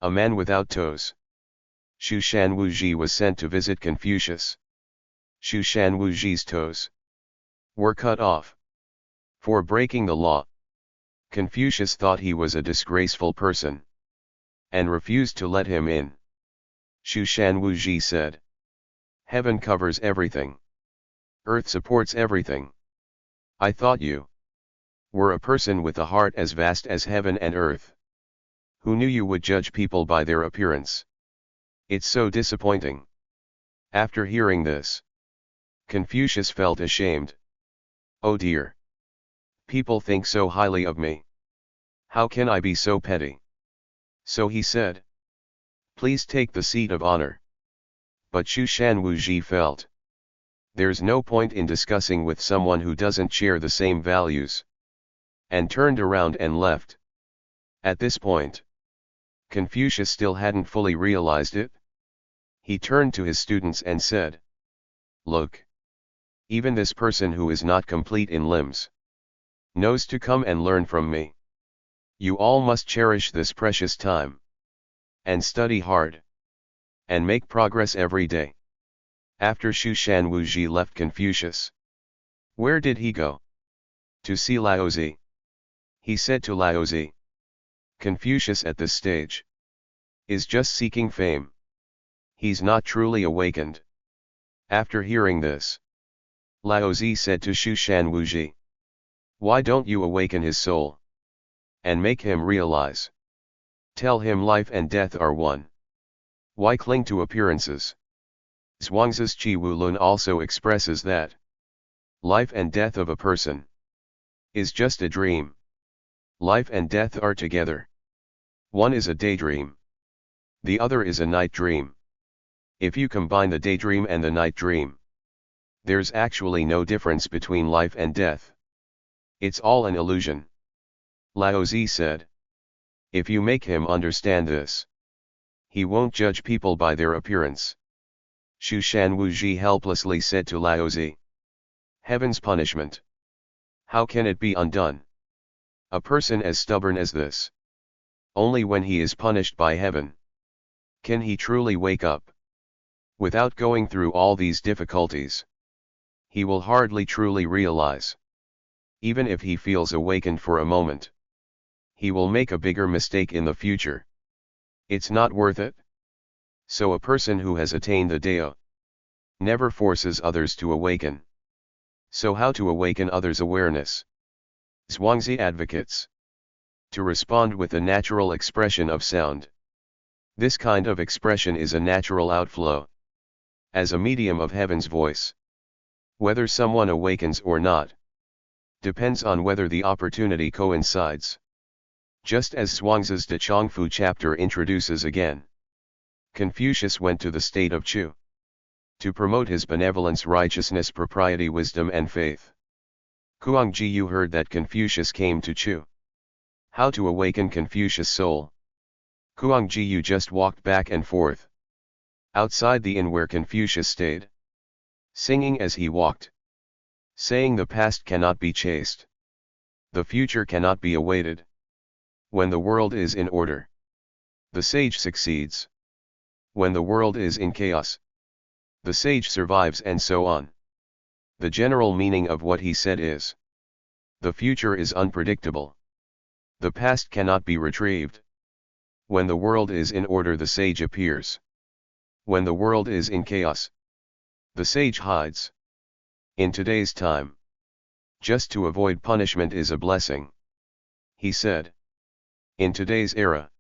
A man without toes. Xu Shan Wuji was sent to visit Confucius. Xu Shan Wuji's toes were cut off for breaking the law. Confucius thought he was a disgraceful person and refused to let him in. Xu Shan Wuji said, "Heaven covers everything. Earth supports everything. I thought you were a person with a heart as vast as heaven and earth. Who knew you would judge people by their appearance? It's so disappointing." After hearing this, Confucius felt ashamed. "Oh dear. People think so highly of me. How can I be so petty?" So he said, "Please take the seat of honor." But Xu Shan Wuji felt, there's no point in discussing with someone who doesn't share the same values, and turned around and left. At this point, Confucius still hadn't fully realized it. He turned to his students and said, "Look. Even this person who is not complete in limbs knows to come and learn from me. You all must cherish this precious time, and study hard, and make progress every day." After Xu Shan Wuji left Confucius, where did he go? To see Laozi. He said to Laozi, "Confucius at this stage is just seeking fame. He's not truly awakened." After hearing this, Laozi said to Xu Shan Wuji, "Why don't you awaken his soul and make him realize? Tell him life and death are one. Why cling to appearances?" Zhuangzi's Qi Wu Lun also expresses that life and death of a person is just a dream. Life and death are together. One is a daydream. The other is a night dream. If you combine the daydream and the night dream, there's actually no difference between life and death. It's all an illusion. Laozi said, if you make him understand this, he won't judge people by their appearance. Xu Shan Wuji helplessly said to Laozi, "Heaven's punishment. How can it be undone? A person as stubborn as this, only when he is punished by heaven can he truly wake up. Without going through all these difficulties, he will hardly truly realize. Even if he feels awakened for a moment, he will make a bigger mistake in the future. It's not worth it." So a person who has attained the Dao never forces others to awaken. So how to awaken others' awareness? Zhuangzi advocates to respond with a natural expression of sound. This kind of expression is a natural outflow as a medium of heaven's voice. Whether someone awakens or not depends on whether the opportunity coincides. Just as Zhuangzi's De Chongfu chapter introduces again, Confucius went to the state of Chu to promote his benevolence, righteousness, propriety, wisdom and faith. Kuang-ji, you heard that Confucius came to Chu. How to awaken Confucius' soul? Kuang-ji, you just walked back and forth outside the inn where Confucius stayed, singing as he walked, saying the past cannot be chased, the future cannot be awaited. When the world is in order, the sage succeeds. When the world is in chaos, the sage survives, and so on. The general meaning of what he said is, the future is unpredictable. The past cannot be retrieved. When the world is in order, the sage appears. When the world is in chaos, the sage hides. In today's time, just to avoid punishment is a blessing. He said, in today's era,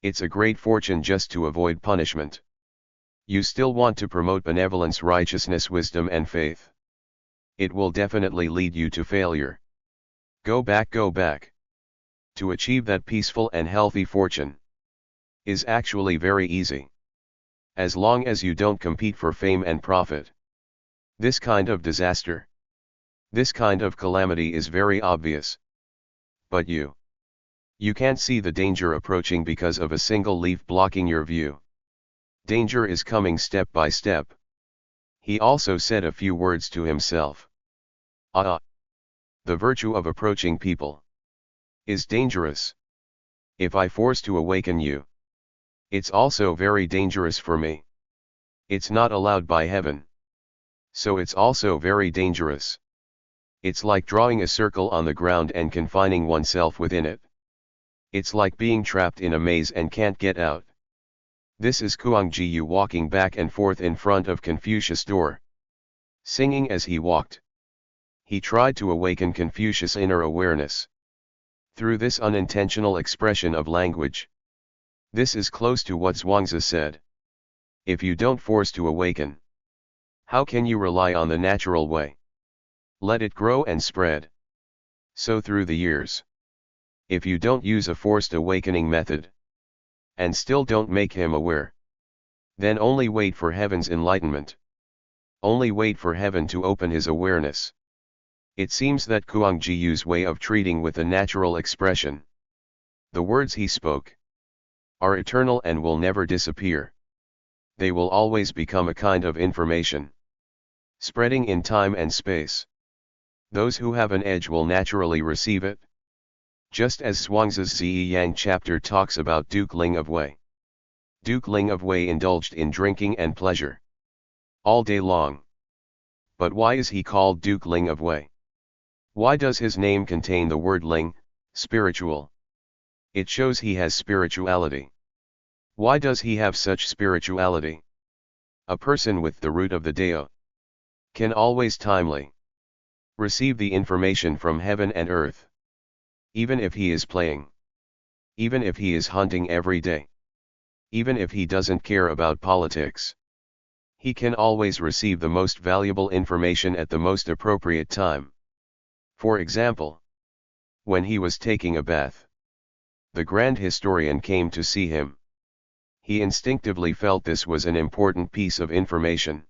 it's a great fortune just to avoid punishment. You still want to promote benevolence, righteousness, wisdom and faith. It will definitely lead you to failure. Go back, go back. To achieve that peaceful and healthy fortune is actually very easy, as long as you don't compete for fame and profit. This kind of disaster, this kind of calamity is very obvious. But you can't see the danger approaching because of a single leaf blocking your view. Danger is coming step by step. He also said a few words to himself. The virtue of approaching people is dangerous. If I force to awaken you, It's also very dangerous for me. It's not allowed by heaven. So it's also very dangerous. It's like drawing a circle on the ground and confining oneself within it. It's like being trapped in a maze and can't get out. This is Kuang-ji walking back and forth in front of Confucius' door, singing as he walked. He tried to awaken Confucius' inner awareness through this unintentional expression of language. This is close to what Zhuangzi said. If you don't force to awaken, how can you rely on the natural way? Let it grow and spread. So through the years, if you don't use a forced awakening method, and still don't make him aware, then only wait for heaven's enlightenment. Only wait for heaven to open his awareness. It seems that Kuang-ji's way of treating with a natural expression, the words he spoke, are eternal and will never disappear. They will always become a kind of information, spreading in time and space. Those who have an edge will naturally receive it. Just as Zhuangzi's Ziyi Yang chapter talks about Duke Ling of Wei. Duke Ling of Wei indulged in drinking and pleasure all day long. But why is he called Duke Ling of Wei? Why does his name contain the word Ling, spiritual? It shows he has spirituality. Why does he have such spirituality? A person with the root of the Dao can always timely receive the information from heaven and earth. Even if he is playing. Even if he is hunting every day. Even if he doesn't care about politics. He can always receive the most valuable information at the most appropriate time. For example, when he was taking a bath, the grand historian came to see him. He instinctively felt this was an important piece of information.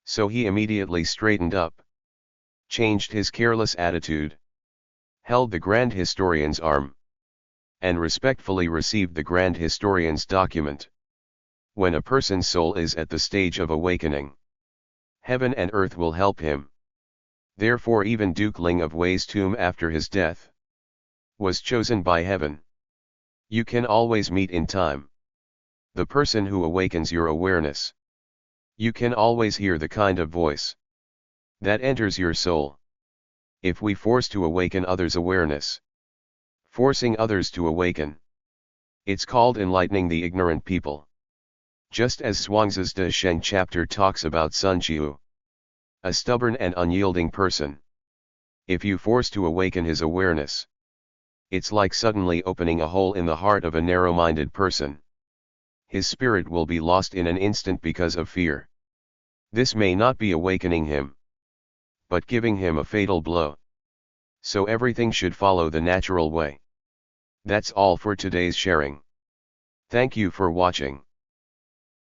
So he immediately straightened up, changed his careless attitude, held the grand historian's arm, and respectfully received the grand historian's document. When a person's soul is at the stage of awakening, heaven and earth will help him. Therefore even Duke Ling of Wei's tomb after his death was chosen by heaven. You can always meet in time the person who awakens your awareness. You can always hear the kind of voice that enters your soul. If we force to awaken others' awareness, forcing others to awaken, it's called enlightening the ignorant people. Just as Zhuangzi's De Sheng chapter talks about Sun Qiu, a stubborn and unyielding person. If you force to awaken his awareness, it's like suddenly opening a hole in the heart of a narrow-minded person. His spirit will be lost in an instant because of fear. This may not be awakening him, but giving him a fatal blow. So everything should follow the natural way. That's all for today's sharing. Thank you for watching.